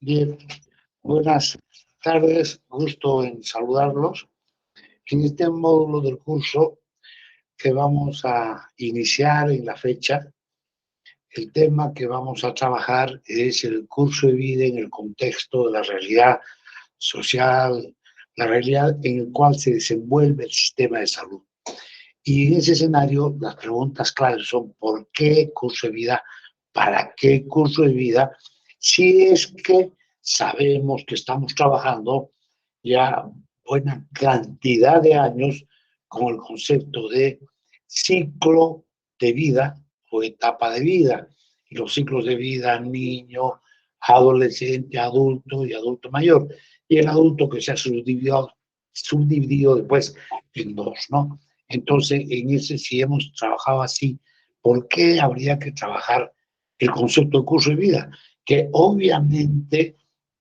Bien, buenas tardes, gusto en saludarlos. En este módulo del curso que vamos a iniciar en la fecha, el tema que vamos a trabajar es el curso de vida en el contexto de la realidad social, la realidad en el cual se desenvuelve el sistema de salud. Y en ese escenario, las preguntas claves son: ¿por qué curso de vida? ¿Para qué curso de vida? Si es que sabemos que estamos trabajando ya buena cantidad de años con el concepto de ciclo de vida o etapa de vida. Y los ciclos de vida: niño, adolescente, adulto y adulto mayor. Y el adulto que se ha subdividido después en dos, ¿no? Entonces, en ese sí hemos trabajado así. ¿Por qué habría que trabajar el concepto de curso de vida? Que obviamente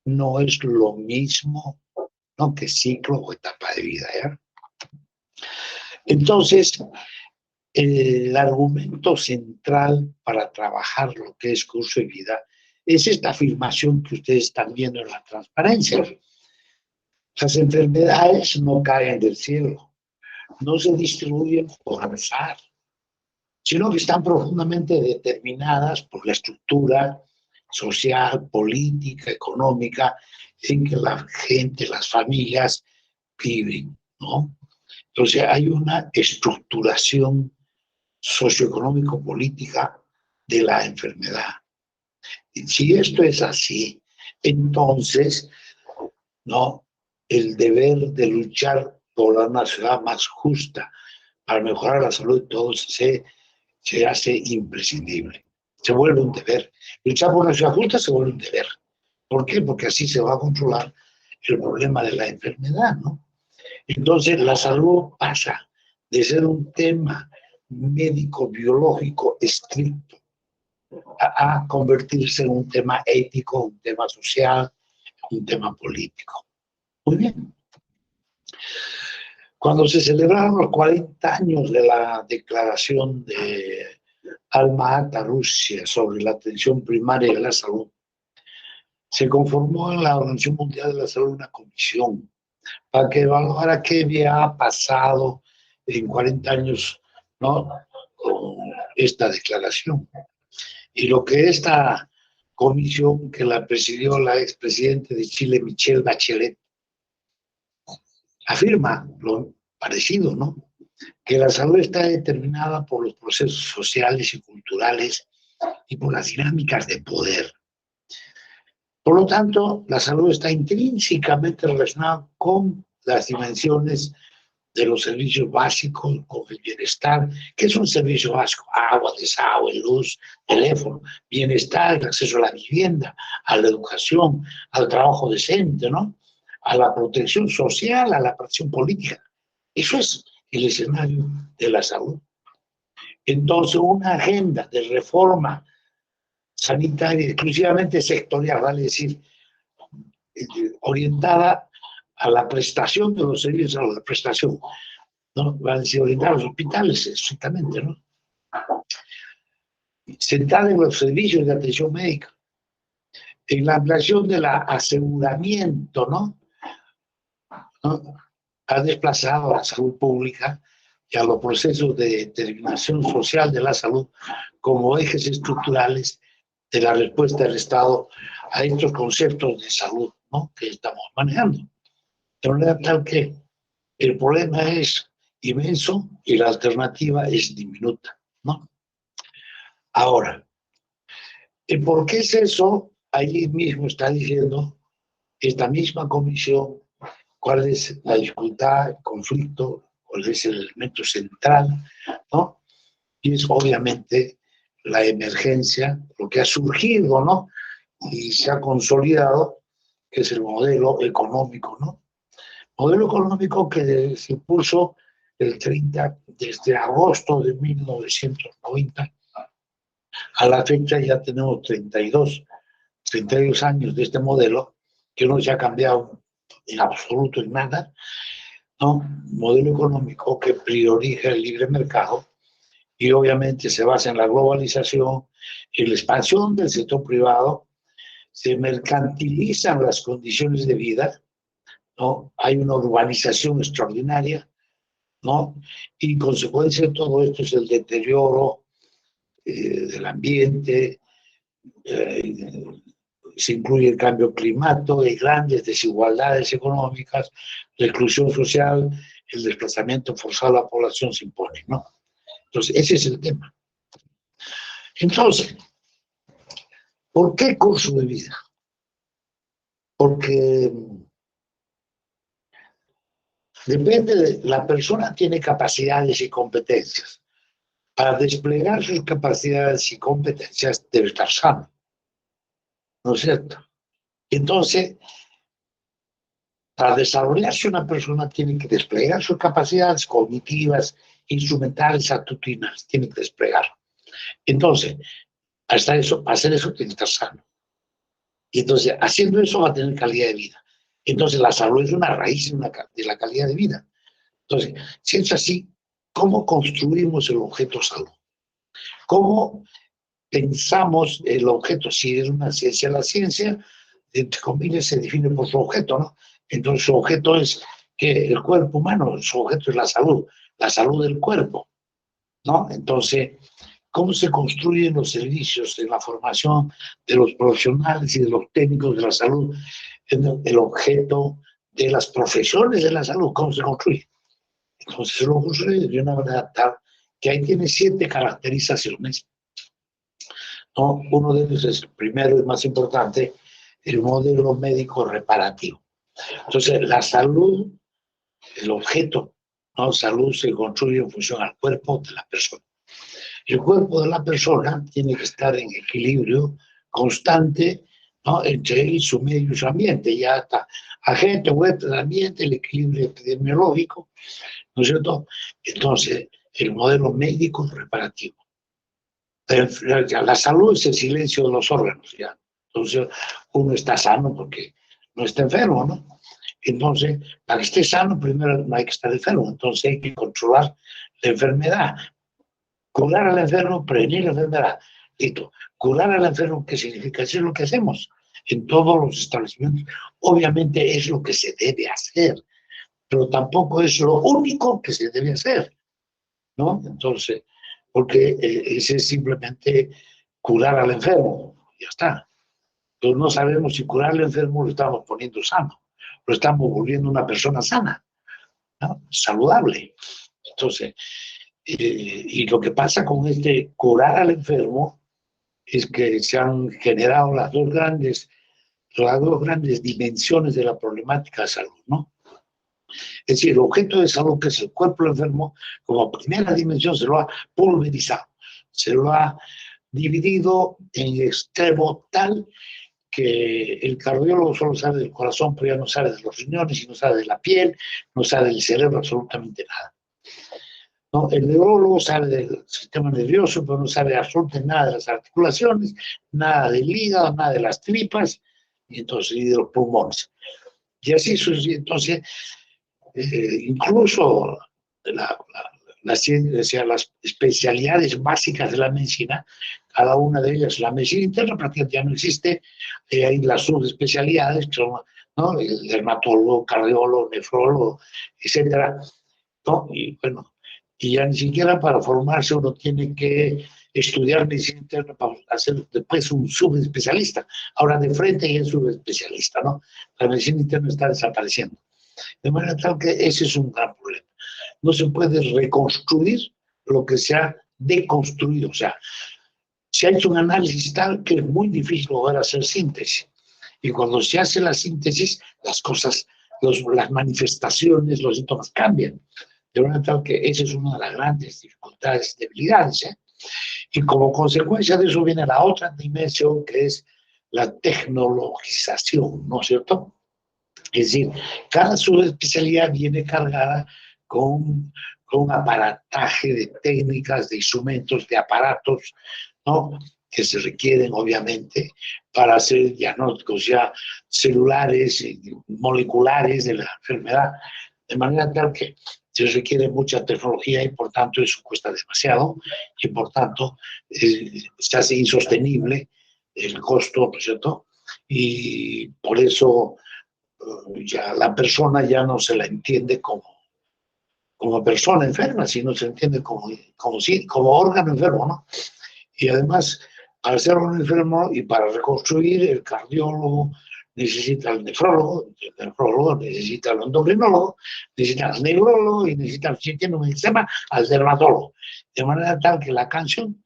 no es lo mismo, ¿no?, que ciclo o etapa de vida, ¿ya? Entonces, el argumento central para trabajar lo que es curso de vida es esta afirmación que ustedes están viendo en la transparencia. Las enfermedades no caen del cielo, no se distribuyen por azar, sino que están profundamente determinadas por la estructura social, política, económica en que la gente, las familias viven, ¿no? Entonces hay una estructuración socioeconómico-política de la enfermedad. Y si esto es así, entonces, ¿no?, el deber de luchar por una ciudad más justa para mejorar la salud de todos se hace imprescindible. Se vuelve un deber. Luchar por una ciudad justa se vuelve un deber. ¿Por qué? Porque así se va a controlar el problema de la enfermedad, ¿no? Entonces, la salud pasa de ser un tema médico-biológico estricto a convertirse en un tema ético, un tema social, un tema político. Muy bien. Cuando se celebraron los 40 años de la declaración de Alma Ata, Rusia, sobre la atención primaria de la salud, se conformó en la Organización Mundial de la Salud una comisión para que evaluara qué había pasado en 40 años, ¿no?, con esta declaración. Y lo que esta comisión, que la presidió la expresidenta de Chile, Michelle Bachelet, afirma lo parecido, ¿no?, que la salud está determinada por los procesos sociales y culturales y por las dinámicas de poder. Por lo tanto, la salud está intrínsecamente relacionada con las dimensiones de los servicios básicos, con el bienestar. ¿Qué es un servicio básico? Agua, desagüe, luz, teléfono, bienestar, el acceso a la vivienda, a la educación, al trabajo decente, ¿no?, a la protección social, a la protección política. Eso es el escenario de la salud. Entonces, una agenda de reforma sanitaria exclusivamente sectorial, vale decir, orientada a la prestación de los servicios, a la prestación, ¿no?, vale decir, orientada a los hospitales, estrictamente, ¿no?, centrada en los servicios de atención médica, en la ampliación del aseguramiento, ¿no?, ha desplazado a la salud pública y a los procesos de determinación social de la salud como ejes estructurales de la respuesta del Estado a estos conceptos de salud, ¿no?, que estamos manejando. De manera tal que el problema es inmenso y la alternativa es diminuta, ¿no? Ahora, ¿el por qué es eso? Allí mismo está diciendo esta misma comisión cuál es la dificultad, el conflicto, cuál es el elemento central, ¿no? Y es obviamente la emergencia, lo que ha surgido, ¿no?, y se ha consolidado, que es el modelo económico, ¿no? Modelo económico que se impuso desde agosto de 1990 a la fecha. Ya tenemos 32 años de este modelo, que no se ha cambiado en absoluto en nada, ¿no? Modelo económico que prioriza el libre mercado y obviamente se basa en la globalización, en la expansión del sector privado, se mercantilizan las condiciones de vida, ¿no? Hay una urbanización extraordinaria, ¿no? Y consecuencia de todo esto es el deterioro del ambiente, se incluye el cambio climático, hay grandes desigualdades económicas, la exclusión social, el desplazamiento forzado de la población se impone, ¿no? Entonces, ese es el tema. Entonces, ¿por qué curso de vida? Porque depende de la persona, tiene capacidades y competencias. Para desplegar sus capacidades y competencias debe estar sano, ¿no es cierto? Entonces, para desarrollarse una persona tiene que desplegar sus capacidades cognitivas, instrumentales, actitudinales, tiene que desplegar. Entonces, hasta eso, para hacer eso tiene que estar sano. Y entonces, haciendo eso va a tener calidad de vida. Entonces, la salud es una raíz de la calidad de vida. Entonces, si es así, ¿cómo construimos el objeto salud? ¿Cómo pensamos el objeto? Si es una ciencia, la ciencia, entre comillas, se define por su objeto, ¿no? Entonces, su objeto es que el cuerpo humano, su objeto es la salud del cuerpo, ¿no? Entonces, ¿cómo se construyen los servicios en la formación de los profesionales y de los técnicos de la salud? El objeto de las profesiones de la salud, ¿cómo se construye? Entonces, se lo construye de una manera tal que ahí tiene 7 caracterizaciones, ¿no? Uno de ellos es, primero, el más importante, el modelo médico reparativo. Entonces, la salud, el objeto, ¿no? Salud se construye en función al cuerpo de la persona. El cuerpo de la persona tiene que estar en equilibrio constante, ¿no? Entre él y su medio y su ambiente. Ya está agente, huésped, ambiente, el equilibrio epidemiológico, ¿no es cierto? Entonces, el modelo médico reparativo. La salud es el silencio de los órganos, ¿ya? Entonces, uno está sano porque no está enfermo, ¿no? Entonces, para que esté sano, primero no hay que estar enfermo, entonces hay que controlar la enfermedad. Curar al enfermo, prevenir la enfermedad. Listo. Curar al enfermo, ¿qué significa? Eso es lo que hacemos en todos los establecimientos. Obviamente es lo que se debe hacer, pero tampoco es lo único que se debe hacer, ¿no? Entonces, porque ese es simplemente curar al enfermo, ya está. Pero no sabemos si curar al enfermo lo estamos poniendo sano, lo estamos volviendo una persona sana, ¿no? Saludable. Entonces, y lo que pasa con este curar al enfermo es que se han generado las dos grandes dimensiones de la problemática de salud, ¿no? Es decir, el objeto de salud, que es el cuerpo enfermo, como primera dimensión se lo ha pulverizado, se lo ha dividido en extremo tal que el cardiólogo solo sabe del corazón, pero ya no sabe de los riñones, y no sabe de la piel, no sabe del cerebro, absolutamente nada. ¿No? El neurólogo sabe del sistema nervioso, pero no sabe absolutamente nada de las articulaciones, nada del hígado, nada de las tripas, y entonces y de los pulmones. Y así sucede. Entonces, incluso las especialidades básicas de la medicina, cada una de ellas, la medicina interna prácticamente ya no existe, hay las subespecialidades, que son, ¿no? El dermatólogo, cardiólogo, nefrólogo, etcétera, ¿no? Y bueno, y ya ni siquiera para formarse uno tiene que estudiar medicina interna para hacer después un subespecialista. Ahora de frente ya es subespecialista, ¿no? La medicina interna está desapareciendo. De manera tal que ese es un gran problema. No se puede reconstruir lo que se ha deconstruido. O sea, se ha hecho un análisis tal que es muy difícil lograr hacer síntesis. Y cuando se hace la síntesis, las cosas, las manifestaciones, los síntomas cambian. De manera tal que esa es una de las grandes dificultades, debilidades, ¿eh? Y como consecuencia de eso viene la otra dimensión, que es la tecnologización, ¿no es cierto? Es decir, cada subespecialidad viene cargada con un aparataje de técnicas, de instrumentos, de aparatos, ¿no? Que se requieren, obviamente, para hacer diagnósticos ya celulares y moleculares de la enfermedad, de manera tal que se requiere mucha tecnología y por tanto eso cuesta demasiado y por tanto se hace insostenible el costo, ¿no es cierto?, y por eso ya la persona ya no se la entiende como persona enferma, sino se entiende como órgano enfermo, ¿no? Y además, al ser un enfermo y para reconstruir, el cardiólogo necesita al nefrólogo, el nefrólogo necesita al endocrinólogo, necesita al neurólogo y necesita, si tiene un sistema, al dermatólogo. De manera tal que la canción,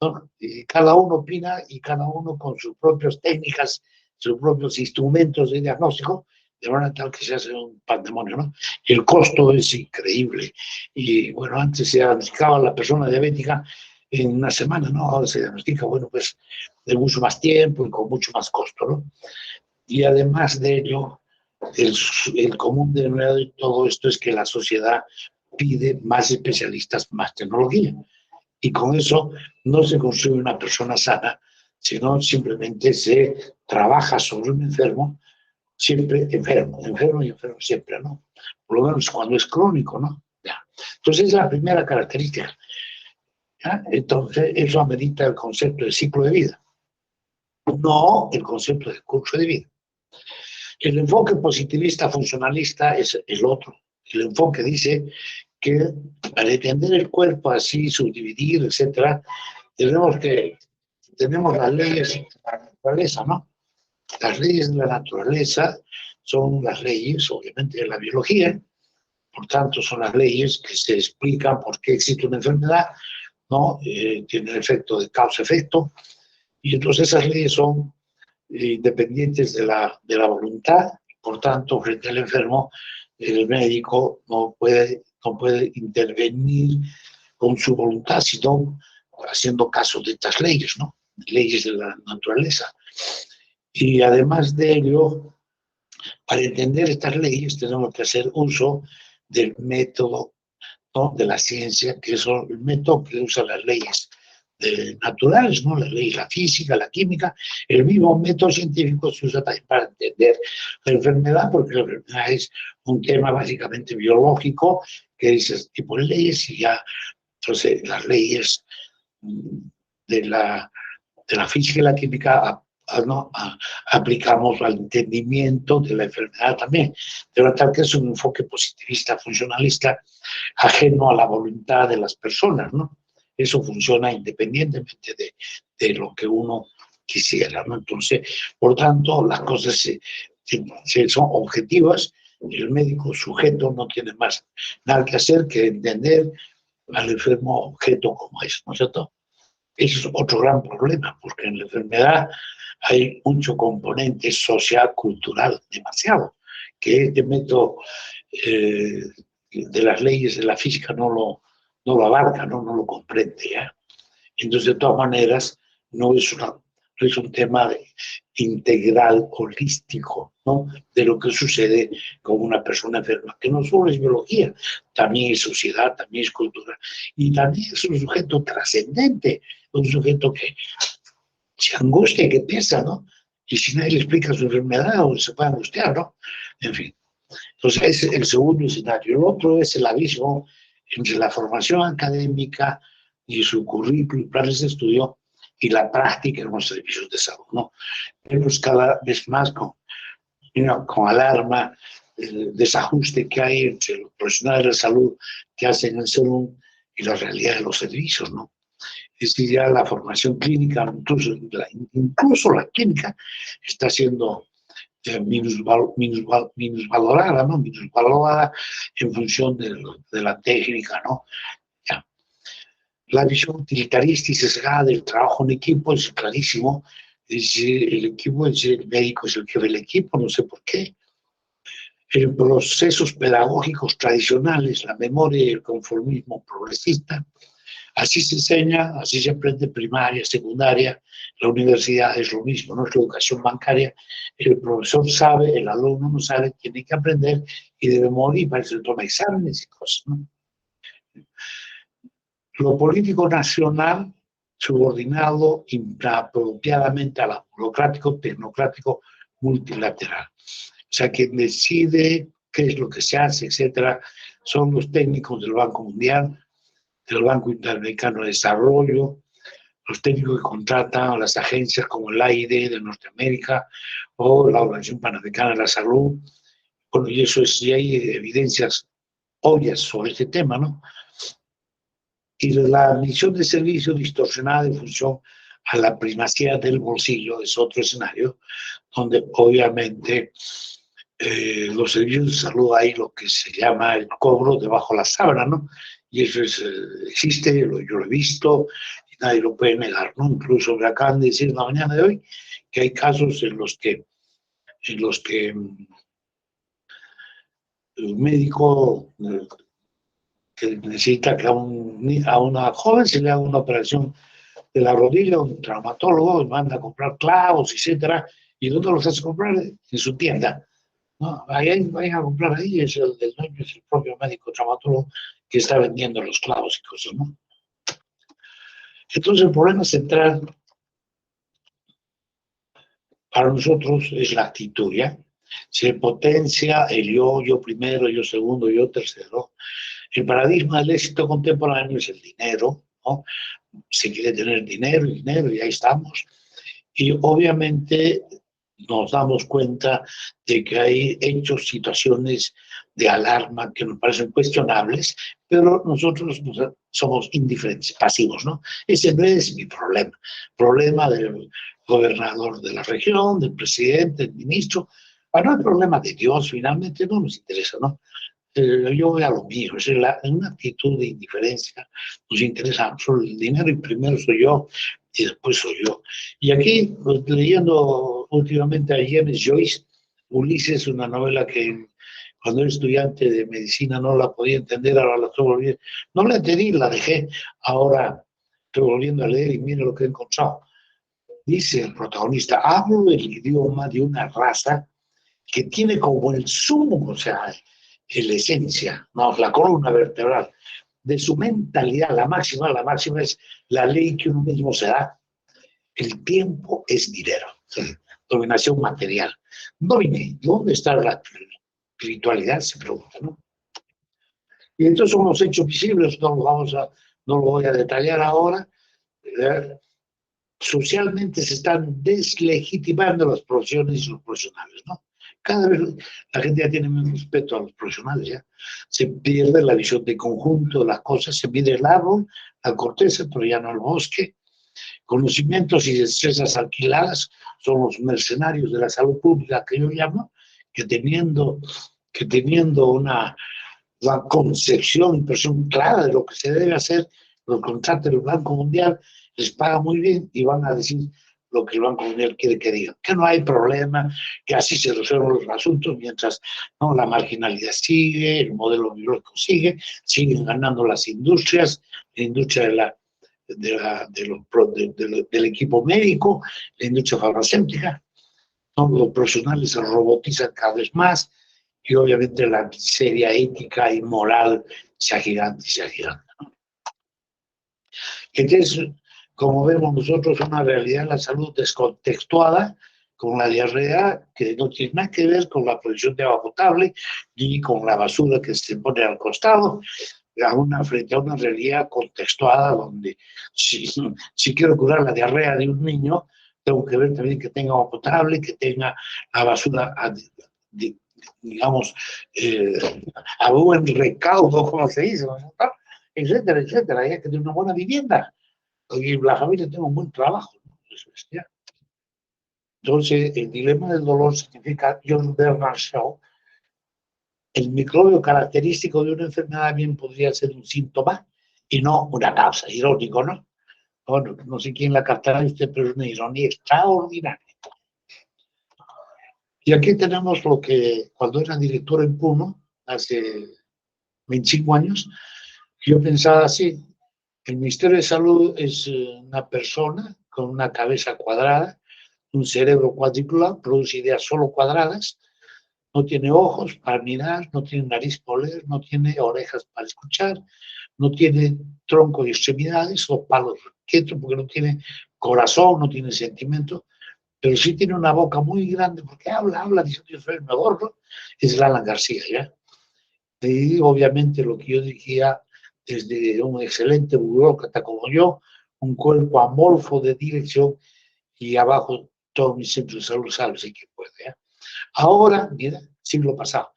¿no? Y cada uno opina y cada uno con sus propias técnicas, sus propios instrumentos de diagnóstico, de manera tal que se hace un pandemonio, ¿no? El costo es increíble. Y bueno, antes se diagnosticaba a la persona diabética en una semana, ¿no? Ahora se diagnostica, bueno, pues de mucho más tiempo y con mucho más costo, ¿no? Y además de ello, el común denominador de todo esto es que la sociedad pide más especialistas, más tecnología. Y con eso no se construye una persona sana, sino simplemente se trabaja sobre un enfermo, siempre enfermo, enfermo y enfermo siempre, ¿no? Por lo menos cuando es crónico, ¿no? Ya. Entonces, es la primera característica. ¿Ya? Entonces, eso amerita el concepto de ciclo de vida, no el concepto de curso de vida. El enfoque positivista funcionalista es el otro. El enfoque dice que para entender el cuerpo así, subdividir, etcétera, tenemos las leyes de la naturaleza, ¿no? Las leyes de la naturaleza son las leyes, obviamente, de la biología, por tanto, son las leyes que se explican por qué existe una enfermedad, ¿no? Tiene el efecto de causa-efecto, y entonces esas leyes son independientes de la voluntad, por tanto, frente al enfermo, el médico no puede intervenir con su voluntad, sino haciendo caso de estas leyes, ¿no? Leyes de la naturaleza. Y además de ello, para entender estas leyes tenemos que hacer uso del método, ¿no? De la ciencia, que es el método que usa las leyes naturales, ¿no? Las leyes, la física, la química, el mismo método científico se usa también para entender la enfermedad, porque la enfermedad es un tema básicamente biológico, que dice ese tipo de leyes, y ya, entonces, las leyes de la física y la química ¿no? aplicamos al entendimiento de la enfermedad también. De verdad que es un enfoque positivista, funcionalista, ajeno a la voluntad de las personas, ¿no? Eso funciona independientemente de lo que uno quisiera, ¿no? Entonces, por tanto, las cosas son objetivas y el médico sujeto no tiene más nada que hacer que entender al enfermo objeto como es, ¿no es cierto? Ese es otro gran problema, porque en la enfermedad hay mucho componente social, cultural, demasiado, que este método de las leyes de la física no lo abarca, no lo comprende. ¿Ya? Entonces, de todas maneras, no es un tema integral, holístico, ¿no? De lo que sucede con una persona enferma, que no solo es biología, también es sociedad, también es cultura, y también es un sujeto trascendente, un sujeto que se angustia, que piensa, ¿no? Y si nadie le explica su enfermedad, o se puede angustiar, ¿no? En fin. Entonces, ese es el segundo escenario. El otro es el abismo entre la formación académica y su currículum y planes de estudio y la práctica en los servicios de salud, ¿no? Vemos cada vez más con alarma el desajuste que hay entre los profesionales de salud que hacen el salud y la realidad de los servicios, ¿no? Es decir, ya la formación clínica, incluso la clínica, está siendo minusvalorada, ¿no? Minusvalorada en función de la técnica, ¿no? Ya. La visión utilitarista y sesgada del trabajo en equipo es clarísimo. El equipo, el médico es el jefe del equipo, no sé por qué. En procesos pedagógicos tradicionales, la memoria y el conformismo progresista. Así se enseña, así se aprende primaria, secundaria, la universidad es lo mismo, no es la educación bancaria. El profesor sabe, el alumno no sabe, tiene que aprender y debe morir, para eso toma exámenes y cosas, ¿no? Lo político nacional subordinado inapropiadamente a lo burocrático, tecnocrático, multilateral. O sea, quien decide qué es lo que se hace, etcétera, son los técnicos del Banco Mundial, del Banco Interamericano de Desarrollo, los técnicos que contratan las agencias como el AID de Norteamérica o la Organización Panamericana de la Salud. Bueno, y eso es, y hay evidencias obvias sobre este tema, ¿no? Y la misión de servicio distorsionada en función a la primacía del bolsillo es otro escenario donde obviamente los servicios de salud hay lo que se llama el cobro debajo de la sábana, ¿no? Y eso es, existe, yo lo he visto y nadie lo puede negar, ¿no? Incluso me acaban de decir en la mañana de hoy que hay casos en los que el médico que necesita que a una joven se le haga una operación de la rodilla, un traumatólogo, y manda a comprar clavos, etcétera, y ¿dónde los hace comprar? En su tienda. No, vayan a comprar ahí, es el dueño, es el propio médico traumatólogo que está vendiendo los clavos y cosas, ¿no? Entonces el problema central para nosotros es la actitud, ¿ya? Se potencia el yo primero, yo segundo, yo tercero. El paradigma del éxito contemporáneo es el dinero, ¿no? Se quiere tener dinero y ahí estamos. Y obviamente nos damos cuenta de que hay hechos, situaciones de alarma que nos parecen cuestionables, pero nosotros somos indiferentes, pasivos, ¿no? Ese no es mi problema. Problema del gobernador de la región, del presidente, del ministro. No hay problema de Dios, finalmente no nos interesa, ¿no? Yo voy a lo mío, es una actitud de indiferencia, nos interesa solo el dinero y primero soy yo y después soy yo. Y aquí, pues, leyendo últimamente a James Joyce, Ulises, una novela que cuando era estudiante de medicina no la podía entender, ahora la estoy volviendo, no la entendí, la dejé, ahora estoy volviendo a leer y mire lo que he encontrado. Dice el protagonista, hablo el idioma de una raza que tiene como el sumo, o sea, la esencia, ¿no? La columna vertebral de su mentalidad, la máxima es la ley que uno mismo se da. El tiempo es dinero, dominación material. ¿Dónde está la espiritualidad? Se pregunta, ¿no? Y entonces son los hechos visibles, no lo voy a detallar ahora. Socialmente se están deslegitimando las profesiones y los profesionales, ¿no? Cada vez la gente ya tiene menos respeto a los profesionales, ¿ya? Se pierde la visión de conjunto de las cosas, se mide el árbol, la corteza, pero ya no el bosque. Conocimientos y destrezas alquiladas son los mercenarios de la salud pública que yo llamo, que teniendo una concepción, impresión clara de lo que se debe hacer, los contratos del Banco Mundial les paga muy bien y van a decir lo que el Banco Mundial quiere que digan, que no hay problema, que así se resuelven los asuntos, mientras no, la marginalidad sigue, el modelo biológico sigue, siguen ganando las industrias, la industria del equipo médico, la industria farmacéutica, ¿no? Los profesionales se robotizan cada vez más y obviamente la miseria ética y moral se agiganta y se agiganta, ¿no? Entonces, como vemos nosotros, una realidad en la salud descontextuada con la diarrea que no tiene nada que ver con la provisión de agua potable ni con la basura que se pone al costado, frente a una realidad contextuada donde si quiero curar la diarrea de un niño, tengo que ver también que tenga agua potable, que tenga la basura, digamos, a buen recaudo, como se dice, ¿no? Etcétera, etcétera. Hay que tener una buena vivienda y la familia tenga un buen trabajo, ¿no? Eso es, ¿ya? Entonces, el dilema del dolor significa John Bernard Shaw. El microbio característico de una enfermedad bien podría ser un síntoma y no una causa. Irónico, ¿no? Bueno, no sé quién la captará usted, pero es una ironía extraordinaria. Y aquí tenemos lo que cuando era director en Puno, hace 25 años, yo pensaba así, el Ministerio de Salud es una persona con una cabeza cuadrada, un cerebro cuadriculado, produce ideas solo cuadradas, no tiene ojos para mirar, no tiene nariz para oler, no tiene orejas para escuchar, no tiene tronco y extremidades o palos quietos porque no tiene corazón, no tiene sentimiento, pero sí tiene una boca muy grande porque habla, dice yo soy el mejor, ¿no? Es Alan García, ¿ya? Y obviamente lo que yo diría desde un excelente burócrata como yo, un cuerpo amorfo de dirección y abajo todo mi centro de salud, sálvese quien puede. Ahora, mira, siglo pasado.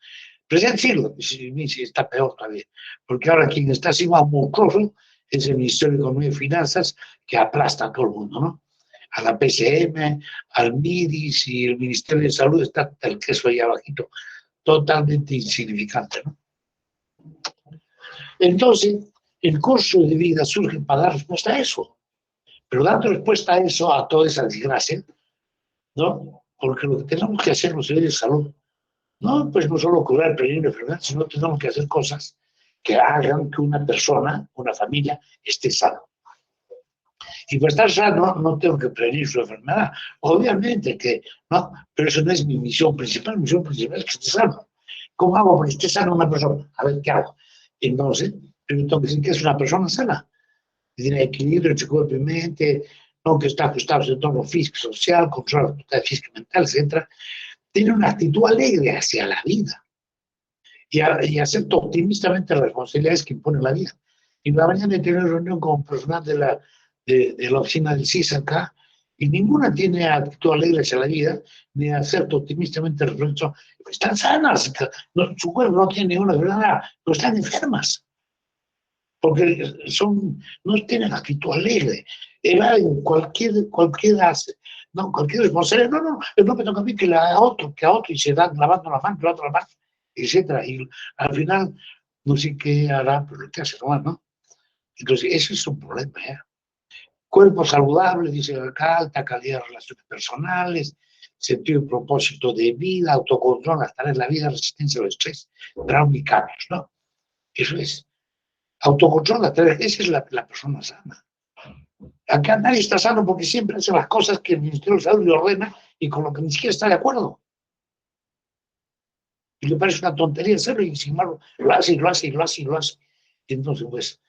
Presente siglo, si está peor todavía, porque ahora quien está así más monstruoso es el Ministerio de Economía y Finanzas, que aplasta a todo el mundo, ¿no? A la PCM, al MIDIS, y el Ministerio de Salud está el queso ahí abajito, totalmente insignificante, ¿no? Entonces, el curso de vida surge para dar respuesta a eso, pero dando respuesta a eso, a toda esa desgracia, ¿no? Porque lo que tenemos que hacer los servicios de salud, no, pues no solo curar, prevenir enfermedades, sino tenemos que hacer cosas que hagan que una persona, una familia, esté sana. Y para estar sano no tengo que prevenir su enfermedad. Obviamente que no, pero eso no es mi misión principal. Mi misión principal es que esté sano. ¿Cómo hago para que esté sana una persona? A ver, ¿qué hago? Entonces, pero tengo que decir que es una persona sana. Que tiene equilibrio entre cuerpo y mente, no que está ajustado a su entorno físico, social, controla la actividad física y mental, etc. Tiene una actitud alegre hacia la vida y acepta optimistamente las responsabilidades que impone la vida. Y la mañana he tenido una reunión con personal de la oficina del CIS acá, y ninguna tiene actitud alegre hacia la vida, ni acepta optimistamente el resto. Están sanas, no, su cuerpo no tiene ninguna enfermedad, pero están enfermas, porque no tienen actitud alegre. Era en cualquier responsabilidad, no me toca a mí que a otro, y se dan lavando la mano, la otra mano, etcétera. Y al final, no sé qué hará, pero lo que hace nomás, ¿no? Entonces, eso es un problema, ¿eh? Cuerpo saludable, dice acá, alta calidad de relaciones personales, sentido y propósito de vida, autocontrol, las tareas de la vida, resistencia al estrés, trauma y cambios, ¿no? Eso es. Autocontrol, las tareas, esa es la persona sana. Acá nadie está sano porque siempre hace las cosas que el Ministerio de Salud le ordena y con lo que ni siquiera está de acuerdo. Y le parece una tontería hacerlo y sin embargo lo hace y lo hace y lo hace y lo hace. Y entonces, pues,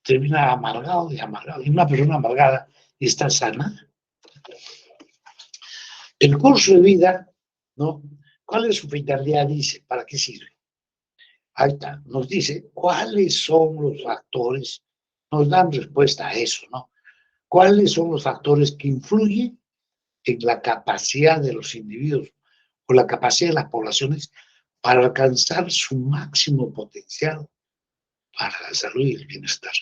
termina amargado y amargado. Y una persona amargada y está sana. El curso de vida, ¿no? ¿Cuál es su finalidad? Dice, ¿para qué sirve? Ahí está, nos dice cuáles son los factores, nos dan respuesta a eso, ¿no? ¿Cuáles son los factores que influyen en la capacidad de los individuos o la capacidad de las poblaciones para alcanzar su máximo potencial para la salud y el bienestar?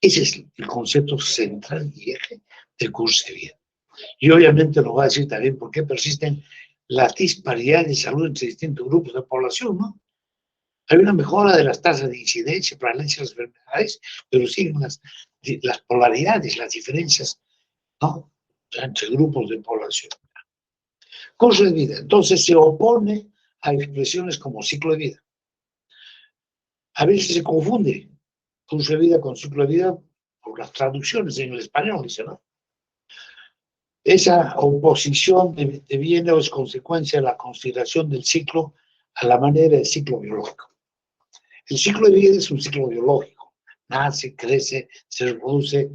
Ese es el concepto central y eje del curso de vida. Y obviamente nos va a decir también por qué persisten las disparidades de salud entre distintos grupos de población, ¿no? Hay una mejora de las tasas de incidencia, prevalencia de las enfermedades, pero siguen las polaridades, las diferencias, ¿no? Entre grupos de población. Curso de vida, entonces se opone a expresiones como ciclo de vida. A veces se confunde curso de vida con ciclo de vida por las traducciones en el español, dice, ¿no? Esa oposición deviene o es consecuencia de la consideración del ciclo a la manera del ciclo biológico. El ciclo de vida es un ciclo biológico. Nace, crece, se reproduce,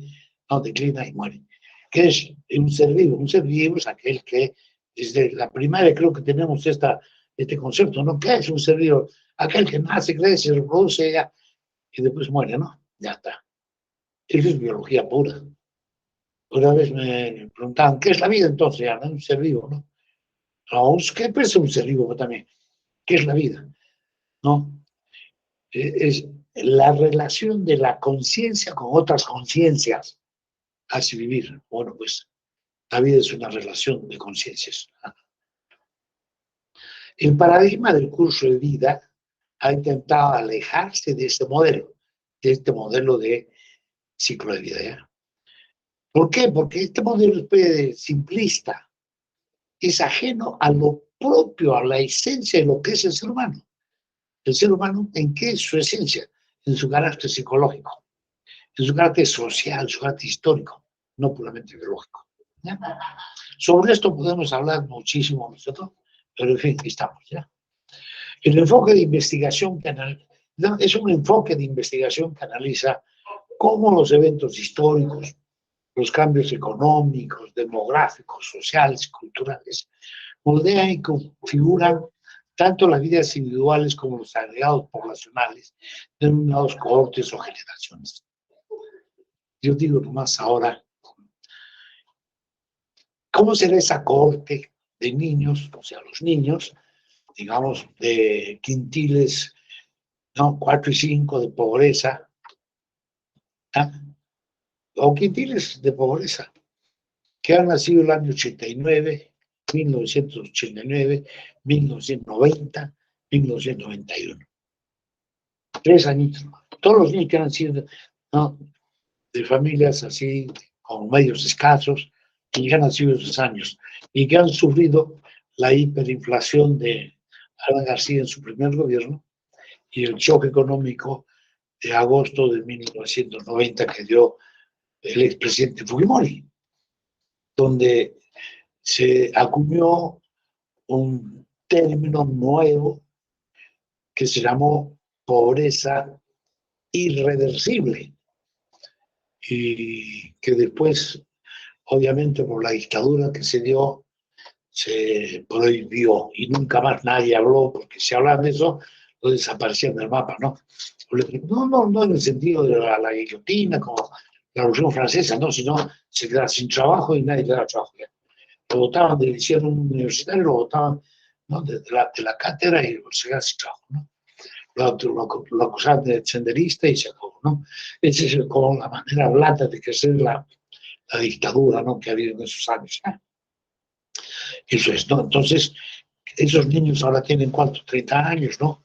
no declina y muere. ¿Qué es un ser vivo? Un ser vivo es aquel que, desde la primaria creo que tenemos este concepto, ¿no? ¿Qué es un ser vivo? Aquel que nace, crece, se reproduce y después muere, ¿no? Ya está. Eso es biología pura. Una vez me preguntaban, ¿qué es la vida entonces? Ya, ¿no? Un ser vivo, ¿no? No, ¿qué es un ser vivo también? ¿Qué es la vida? ¿No? Es la relación de la conciencia con otras conciencias hace vivir. Bueno, pues la vida es una relación de conciencias. El paradigma del curso de vida ha intentado alejarse de este modelo de ciclo de vida. ¿Ya? ¿Por qué? Porque este modelo es simplista, es ajeno a lo propio, a la esencia de lo que es el ser humano. El ser humano, ¿en qué es su esencia? En su carácter psicológico, en su carácter social, su carácter histórico, no puramente biológico. ¿Ya? Sobre esto podemos hablar muchísimo nosotros, pero en fin, aquí estamos. ¿Ya? El enfoque de investigación es un enfoque de investigación que analiza cómo los eventos históricos, los cambios económicos, demográficos, sociales, culturales, moldean y configuran tanto las vidas individuales como los agregados poblacionales de denominados cohortes o generaciones. Yo digo nomás ahora, ¿cómo será esa corte de niños, o sea, los niños, digamos, de quintiles, ¿no? 4 y 5 de pobreza, ¿ah? O quintiles de pobreza, que han nacido el año 89, 1989, 1990, 1991. 3 añitos. Todos los niños que han sido, ¿no?, de familias así, con medios escasos, que han nacido esos años y que han sufrido la hiperinflación de Alan García en su primer gobierno y el choque económico de agosto de 1990 que dio el expresidente Fujimori, donde se acuñó un término nuevo que se llamó pobreza irreversible y que después, obviamente por la dictadura que se dio, se prohibió y nunca más nadie habló, porque si hablaban de eso, lo desaparecían del mapa, ¿no? No en el sentido de la guillotina, como la Revolución Francesa, no, sino se quedaba sin trabajo y nadie le daba trabajo. Lo votaban del liceo universitario, lo votaban, ¿no?, de la cátedra y se quedaba sin trabajo, ¿no? Lo acusaban de senderista y se acabó, ¿no? Esa es como la manera blanda de crecer la dictadura, ¿no?, que ha habido en esos años, ¿eh? Eso es, ¿no? Entonces, esos niños ahora tienen, ¿cuánto? 30 años, ¿no?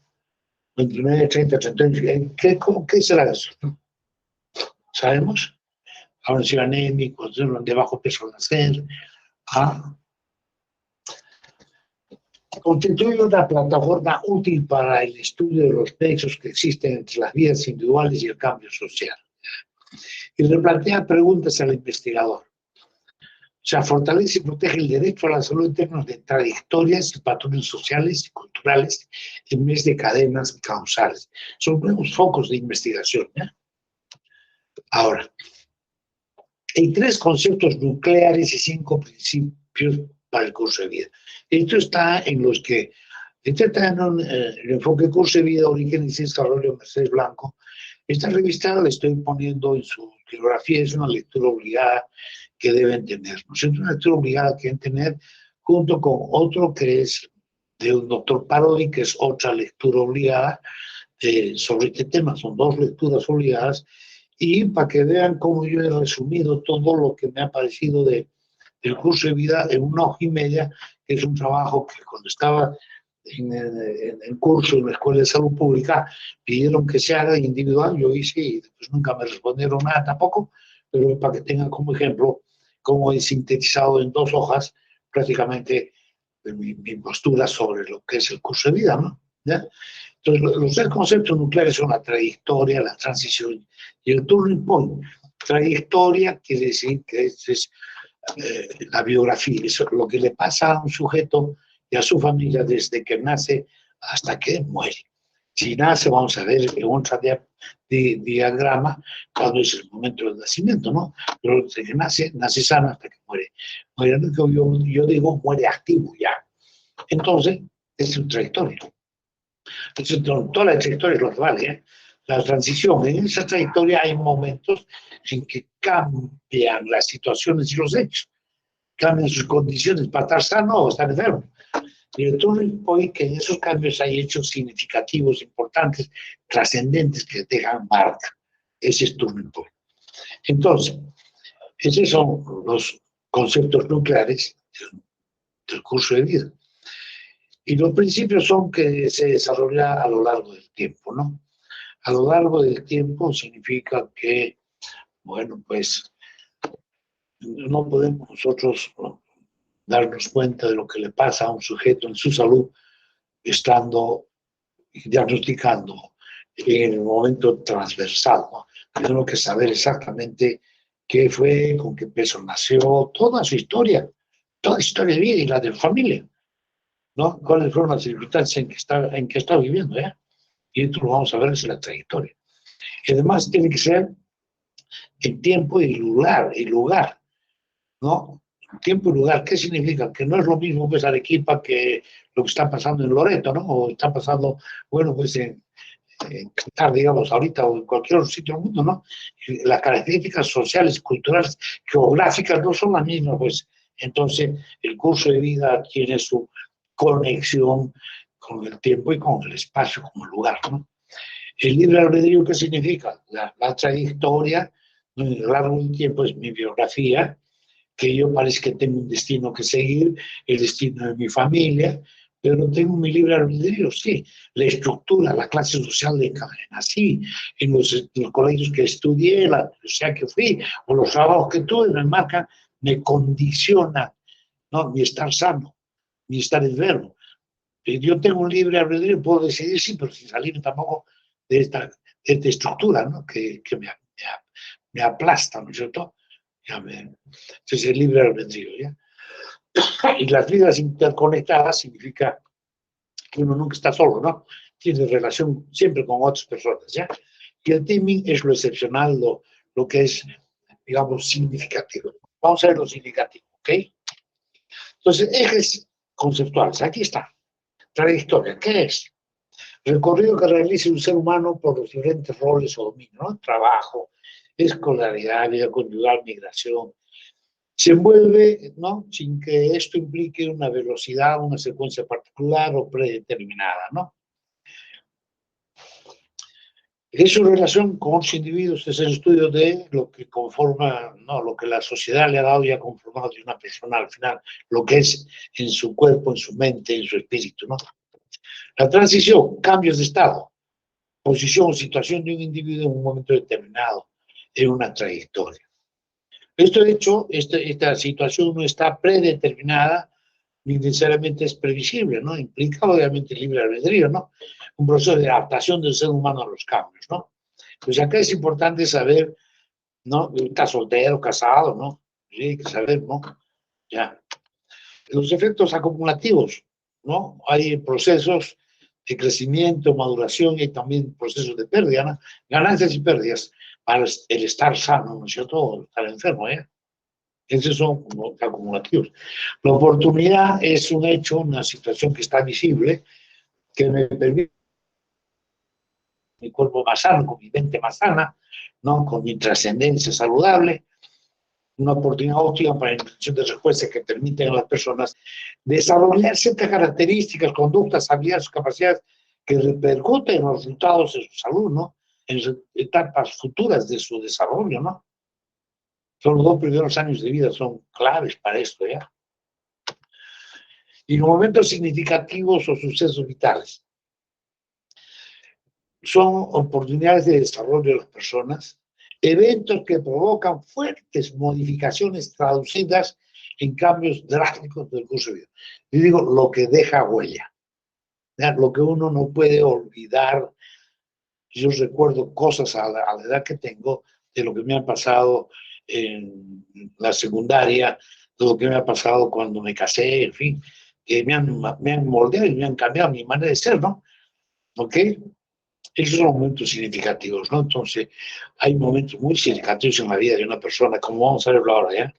29, 30, 30 años. ¿Qué será eso? ¿No? ¿Sabemos? Ahora si anémicos, de bajo peso al nacer. ¿Ah? Constituye una plataforma útil para el estudio de los nexos que existen entre las vidas individuales y el cambio social. Y replantea preguntas al investigador. O sea, fortalece y protege el derecho a la salud en términos de trayectorias y patrones sociales y culturales en vez de cadenas causales. Son nuevos focos de investigación, ¿ya? Ahora, hay 3 conceptos nucleares y 5 principios para el curso de vida. Esto está en los que tratan el enfoque curso de vida, origen y desarrollo de Mercedes Blanco. Esta revista la estoy poniendo en su bibliografía, es una lectura obligada que deben tener, ¿no? Es una lectura obligada que deben tener junto con otro que es de un doctor Parodi, que es otra lectura obligada sobre este tema. Son 2 lecturas obligadas y para que vean cómo yo he resumido todo lo que me ha parecido del curso de vida en 1 hoja y media, que es un trabajo que cuando estaba en curso en la Escuela de Salud Pública pidieron que se haga individual, yo hice y después nunca me respondieron nada tampoco, pero para que tengan como ejemplo cómo he sintetizado en 2 hojas prácticamente mi postura sobre lo que es el curso de vida, ¿no? ¿Ya? Entonces, los 3 conceptos nucleares son la trayectoria, la transición y el turning point. Trayectoria quiere decir que es la biografía, es lo que le pasa a un sujeto y a su familia desde que nace hasta que muere. Si nace, vamos a ver en otro diagrama cuando es el momento del nacimiento, ¿no? Pero desde que nace sano hasta que muere. Muere, yo digo, muere activo ya. Entonces, es su trayectoria. Entonces, toda la trayectoria es lo que vale, ¿eh? La transición, en esa trayectoria hay momentos en que cambian las situaciones y los hechos, cambian sus condiciones para estar sano o estar enfermo. Y el turning point, que en esos cambios hay hechos significativos, importantes, trascendentes que dejan marca. Ese es turning point. Entonces, esos son los conceptos nucleares del curso de vida. Y los principios son que se desarrolla a lo largo del tiempo, ¿no? A lo largo del tiempo significa que, bueno, pues no podemos nosotros darnos cuenta de lo que le pasa a un sujeto en su salud estando diagnosticando en el momento transversal, ¿no? Tenemos que saber exactamente qué fue, con qué peso nació, toda su historia de vida y la de familia, ¿no? Cuáles fueron las circunstancias en que está viviendo, ¿eh? Y esto lo vamos a ver en la trayectoria. Y además tiene que ser en tiempo y lugar, ¿no? Tiempo y lugar, ¿qué significa? Que no es lo mismo pues Arequipa que lo que está pasando en Loreto, ¿no? O está pasando, bueno, pues en Qatar, digamos, ahorita o en cualquier otro sitio del mundo, ¿no? Las características sociales, culturales, geográficas no son las mismas, pues. Entonces, el curso de vida tiene su conexión con el tiempo y con el espacio como lugar, ¿no? El libre albedrío, ¿qué significa? La trayectoria, a lo largo del tiempo, es mi biografía, que yo parece que tengo un destino que seguir, el destino de mi familia, pero tengo mi libre albedrío, sí. La estructura, la clase social de que nací, en los colegios que estudié, la universidad que fui, o los trabajos que tuve, me marcan, me condicionan, ¿no? Mi estar sano, mi estar enfermo. Yo tengo un libre albedrío, puedo decidir, sí, pero sin salir tampoco de esta estructura, ¿no? Que me aplasta, ¿no es cierto? Entonces, el libre albedrío, ¿ya? Y las vidas interconectadas significa que uno nunca está solo, ¿no? Tiene relación siempre con otras personas, ¿ya? Y el teaming es lo excepcional, lo que es, digamos, significativo. Vamos a ver lo significativo, ¿ok? Entonces, ejes conceptuales, aquí está. Trayectoria, ¿qué es? Recorrido que realice un ser humano por los diferentes roles o dominios, ¿no? Trabajo, escolaridad, vida conyugal, migración. Se envuelve, ¿no? Sin que esto implique una velocidad, una secuencia particular o predeterminada, ¿no? Es su relación con otros individuos, es el estudio de lo que conforma, no, lo que la sociedad le ha dado y ha conformado de una persona al final, lo que es en su cuerpo, en su mente, en su espíritu, ¿no? La transición, cambios de estado, posición o situación de un individuo en un momento determinado, en una trayectoria. Esto, de hecho, esta situación no está predeterminada ni necesariamente es previsible, ¿no? Implica, obviamente, libre albedrío, ¿no? Un proceso de adaptación del ser humano a los cambios, ¿no? Pues acá es importante saber, ¿no? Está soltero, casado, ¿no? Sí, hay que saber, ¿no? Ya. Los efectos acumulativos, ¿no? Hay procesos de crecimiento, maduración y también procesos de pérdida, ¿no? Ganancias y pérdidas para el estar sano, ¿no es cierto? O estar enfermo, ¿eh? Esos son acumulativos. La oportunidad es un hecho, una situación que está visible, que me permite mi cuerpo más sano, con mi mente más sana, ¿no? Con mi trascendencia saludable, una oportunidad óptima para la introducción de respuestas que permiten a las personas desarrollar ciertas características, conductas, habilidades, capacidades que repercuten en los resultados de su salud, ¿no? En las etapas futuras de su desarrollo, ¿no? Son los 2 primeros años de vida, son claves para esto, ¿ya? Y los momentos significativos o sucesos vitales son oportunidades de desarrollo de las personas, eventos que provocan fuertes modificaciones traducidas en cambios drásticos del curso de vida. Yo digo, lo que deja huella, ¿ya? Lo que uno no puede olvidar. Yo recuerdo cosas a la edad que tengo de lo que me ha pasado en la secundaria, de lo que me ha pasado cuando me casé, en fin, que me han moldeado y me han cambiado mi manera de ser, ¿no? ¿Ok? Esos son momentos significativos, ¿no? Entonces, hay momentos muy significativos en la vida de una persona, como vamos a verlo ahora, ¿ya?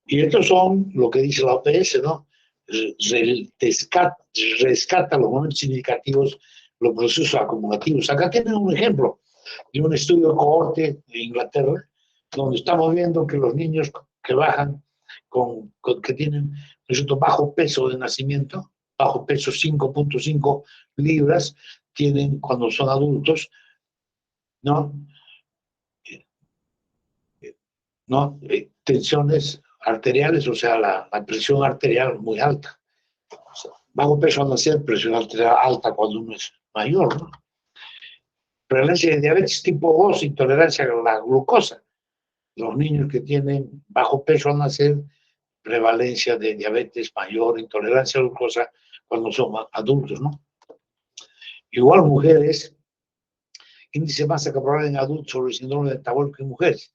Y estos son lo que dice la OPS, ¿no? Rescata los momentos significativos, los procesos acumulativos. Acá tienen un ejemplo de un estudio de cohorte de Inglaterra, donde estamos viendo que los niños que bajan, que tienen bajo peso de nacimiento, bajo peso 5.5 libras, tienen cuando son adultos, ¿no? ¿No? Tensiones arteriales, o sea, la presión arterial muy alta. O sea, bajo peso al nacer, presión arterial alta cuando uno es mayor, ¿no? Prevalencia de diabetes tipo 2, intolerancia a la glucosa. Los niños que tienen bajo peso al nacer, prevalencia de diabetes mayor, intolerancia a la glucosa cuando son adultos, ¿no? Igual mujeres, índice de masa corporal en adultos sobre el síndrome metabólico en mujeres.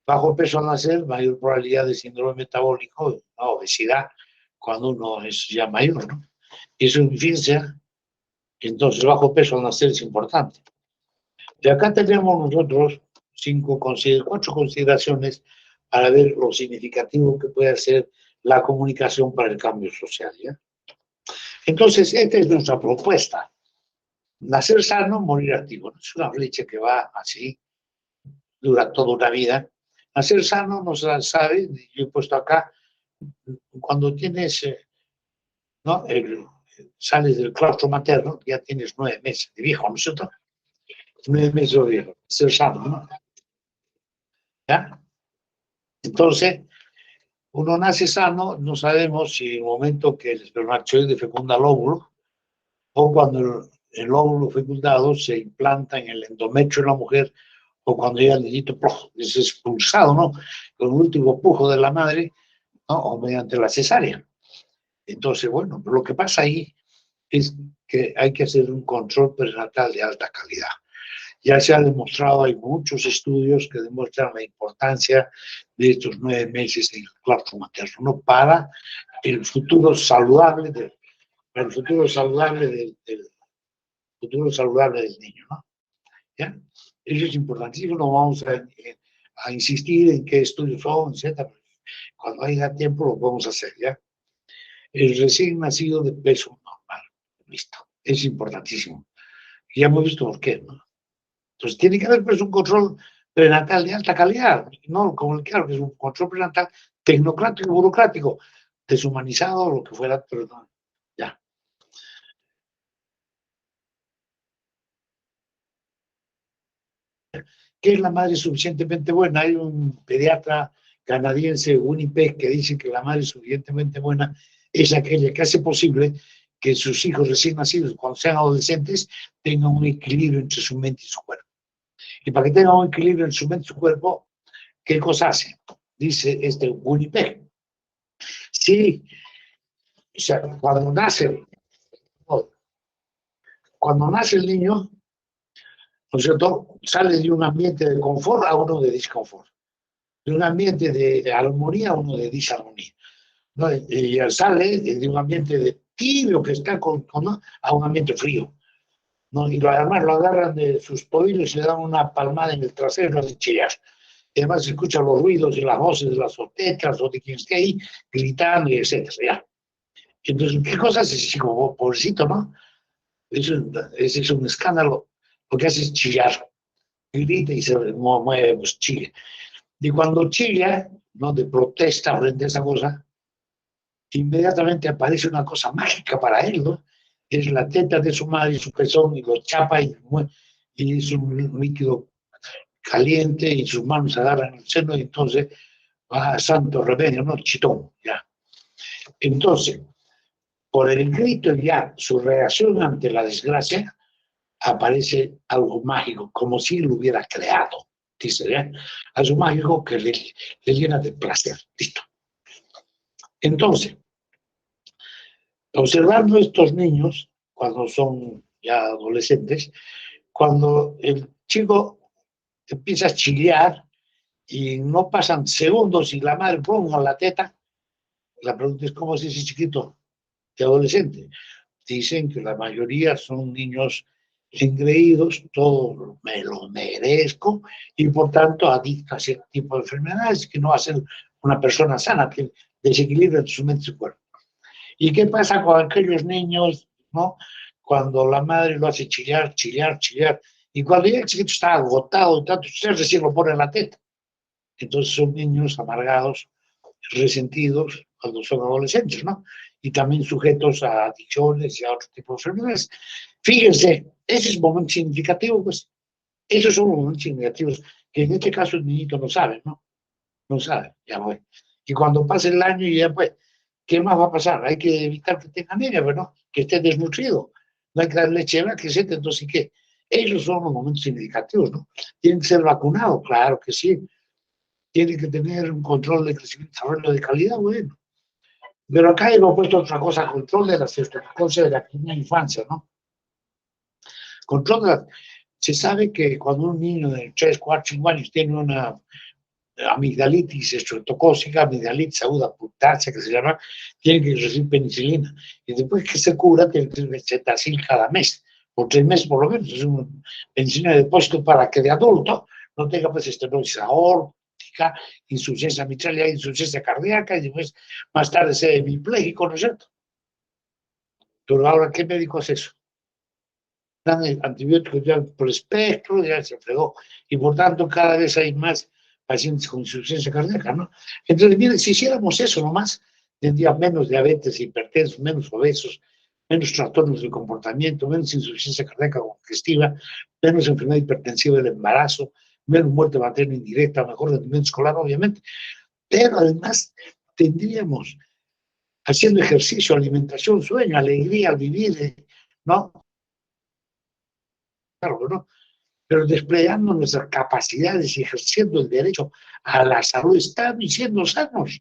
Bajo peso al nacer, mayor probabilidad de síndrome metabólico, no, obesidad, cuando uno es ya mayor, ¿no? Y eso, fíjense, entonces bajo peso al nacer es importante. Y acá tenemos nosotros 4 consideraciones para ver lo significativo que puede ser la comunicación para el cambio social, ¿ya? Entonces, esta es nuestra propuesta. Nacer sano, morir activo. Es una flecha que va así, dura toda una vida. Nacer sano no se sabe, yo he puesto acá, cuando tienes, ¿no? Sales del claustro materno, ya tienes 9 meses de viejo, ¿no es cierto? 9 meses de viejo, ser sano, ¿no? ¿Ya? Entonces, uno nace sano, no sabemos si en el momento que el espermatozoide fecunda el óvulo o cuando el óvulo fecundado se implanta en el endometrio de la mujer o cuando ya el niñito es expulsado, ¿no? Con el último pujo de la madre, ¿no? O mediante la cesárea. Entonces, bueno, lo que pasa ahí es que hay que hacer un control prenatal de alta calidad. Ya se ha demostrado, hay muchos estudios que demuestran la importancia de estos 9 meses en el claustro materno, ¿no? Para el futuro saludable, el futuro saludable del futuro saludable del niño, ¿no? ¿Ya? Eso es importantísimo, no vamos a insistir en qué estudios son, etc. Cuando haya tiempo lo podemos hacer, ¿ya? El recién nacido de peso normal, listo, es importantísimo. Ya hemos visto por qué, ¿no? Entonces tiene que haber pues un control prenatal de alta calidad, no como el claro, que es un control prenatal tecnocrático y burocrático, deshumanizado, lo que fuera, pero no, ya. ¿Qué es la madre suficientemente buena? Hay un pediatra canadiense, Winnipeg, que dice que la madre suficientemente buena es aquella que hace posible que sus hijos recién nacidos, cuando sean adolescentes, tengan un equilibrio entre su mente y su cuerpo. Y para que tengan un equilibrio entre su mente y su cuerpo, ¿qué cosa hace? Dice este Winnipeg. Sí, o sea, cuando nace el niño, ¿no es cierto? Sale de un ambiente de confort a uno de disconfort, de un ambiente de armonía a uno de disarmonía, ¿no? Y sale de un ambiente de tibio que está ¿no? A un ambiente frío, ¿no? Y además lo agarran de sus tobillos y le dan una palmada en el trasero y lo hacen chillar. Y además se escuchan los ruidos y las voces de las obstetras o de quien esté ahí gritando y etcétera. ¿Ya? Entonces, ¿qué cosas es como pobrecito, no? Ese es un escándalo. Lo que hace es chillar, grita y se mueve, pues chilla. Y cuando chilla, ¿no? De protesta frente a esa cosa, inmediatamente aparece una cosa mágica para él, ¿no? Es la teta de su madre y su pezón y lo chapa y es un líquido caliente y sus manos agarran el seno y entonces va a santo remedio, ¿no? Chitón, ya. Entonces, por el grito ya, su reacción ante la desgracia, aparece algo mágico, como si lo hubiera creado, dice, ¿ya? Algo mágico que le llena de placer, listo. Entonces, observando estos niños, cuando son ya adolescentes, cuando el chico empieza a chillear y no pasan segundos y la madre ponga la teta, la pregunta es cómo es ese chiquito de adolescente. Dicen que la mayoría son niños engreídos, todo me lo merezco y por tanto adictos a cierto tipo de enfermedades que no hacen una persona sana, que desequilibran su mente y su cuerpo. ¿Y qué pasa con aquellos niños, no? Cuando la madre lo hace chillar, chillar, chillar, y cuando ya el chiquito está agotado, tanto usted recién lo pone en la teta. Entonces son niños amargados, resentidos cuando son adolescentes, ¿no? Y también sujetos a adicciones y a otro tipo de enfermedades. Fíjense, ese es un momento significativo, pues, esos son momentos significativos que en este caso el niñito no sabe, ¿no? No sabe, ya voy. Y cuando pase el año y ya pues, ¿qué más va a pasar? Hay que evitar que tenga anemia, pero no, que esté desnutrido. No hay que dar leche de vaca, etc. Entonces, ¿qué? Esos son los momentos significativos, ¿no? Tienen que ser vacunados, claro que sí. Tienen que tener un control de crecimiento y desarrollo de calidad, bueno. Pero acá hemos puesto otra cosa, control de la cetoconcia de la primera infancia, ¿no? Control de la... Se sabe que cuando un niño de 3, 4, 5 años tiene una amigdalitis estreptocócica, amigdalitis aguda putácea, que se llama, tiene que recibir penicilina. Y después que se cura, tiene que recibir cetacil cada mes, por 3 meses por lo menos. Es una penicilina de depósito para que de adulto no tenga pues estenosis aórtica, insuficiencia mitral, insuficiencia cardíaca, y después más tarde sea hemipléjico, ¿no es cierto? Pero ahora, ¿qué médico es eso? dan el antibiótico ya por espectro, ya se fregó, y por tanto cada vez hay más pacientes con insuficiencia cardíaca, ¿no? Entonces, miren, si hiciéramos eso nomás, tendría menos diabetes, hipertensos, menos obesos, menos trastornos del comportamiento, menos insuficiencia cardíaca congestiva, menos enfermedad hipertensiva del embarazo, menos muerte materna indirecta, mejor rendimiento escolar, obviamente, pero además tendríamos haciendo ejercicio, alimentación, sueño, alegría al vivir, ¿no? Claro, ¿no? Pero desplegando nuestras capacidades y ejerciendo el derecho a la salud, estando y siendo sanos,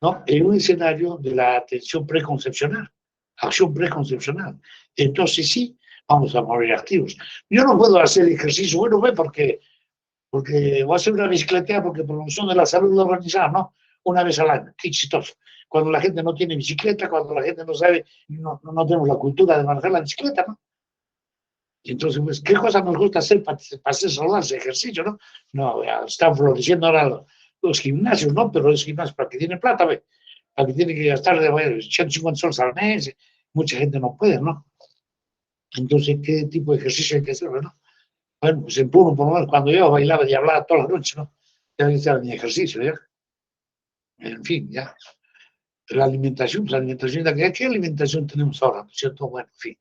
¿no? En un escenario de la atención preconcepcional, acción preconcepcional. Entonces sí, vamos a morir activos. Yo no puedo hacer ejercicio, bueno, porque voy a hacer una bicicleta porque promoción de la salud organizada, ¿no? Una vez al año, qué chistoso. Cuando la gente no tiene bicicleta, cuando la gente no sabe, no tenemos la cultura de manejar la bicicleta, ¿no? Y entonces, pues, ¿qué cosa nos gusta hacer para hacer saludarse, ejercicio, no? No, ya están floreciendo ahora los gimnasios, ¿no? Pero los gimnasios para que tienen plata, ¿ve? Para que tienen que gastar de 150 soles al mes, mucha gente no puede, ¿no? Entonces, ¿qué tipo de ejercicio hay que hacer, no? Bueno, pues en puro, por lo menos, cuando yo bailaba y hablaba toda la noche, ¿no? Ya era mi ejercicio, ¿ya? En fin, ya. La alimentación, ¿qué alimentación tenemos ahora? ¿No es cierto? Bueno, en fin.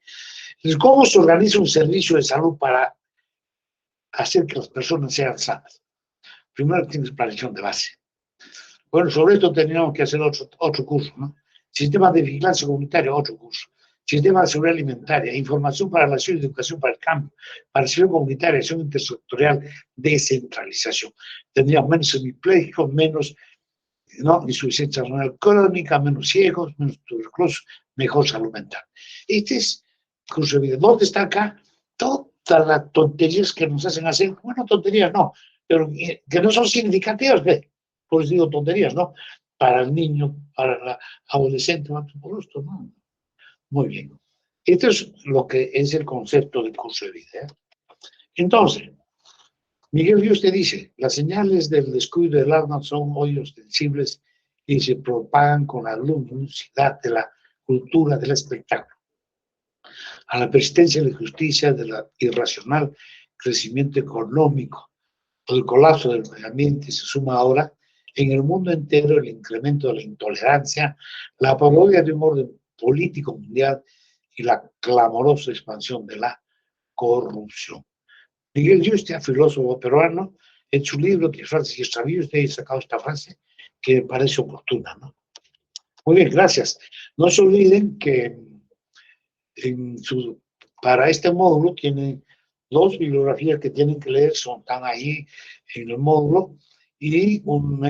Entonces, ¿cómo se organiza un servicio de salud para hacer que las personas sean sanas? Primero tienes planeación de base. Bueno, sobre esto tendríamos que hacer otro curso, ¿no? Sistema de vigilancia comunitaria, otro curso. Sistema de seguridad alimentaria, información para la acción y educación para el cambio, para acción comunitaria, acción intersectorial, descentralización. Tendríamos menos hemipléjicos, menos, ¿no?, insuficiencia renal crónica, menos ciegos, menos tuberculosis, mejor salud mental. Este es curso de vida. ¿Dónde está acá? Todas las tonterías que nos hacen hacer, bueno, tonterías no, pero que no son significativas, ¿ves? Por eso digo tonterías, ¿no? Para el niño, para la adolescente, por esto, ¿no? Muy bien. Esto es lo que es el concepto del curso de vida, ¿eh? Entonces, Miguel Dios te dice, las señales del descuido del alma son hoy ostensibles y se propagan con la luminosidad de la cultura del espectáculo. A la persistencia de la injusticia, del irracional crecimiento económico o del colapso del medio ambiente se suma ahora en el mundo entero el incremento de la intolerancia, la parodia de un orden político mundial y la clamorosa expansión de la corrupción. Miguel Yuste, filósofo peruano, en su libro que frases y extravíos, de ahí sacado esta frase que me parece oportuna, ¿no? Muy bien, gracias. No se olviden que para este módulo tienen dos bibliografías que tienen que leer, están ahí en el módulo, y un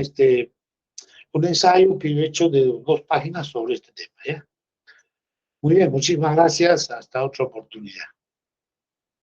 ensayo que yo he hecho de 2 páginas sobre este tema, ¿ya? Muy bien, muchísimas gracias, hasta otra oportunidad.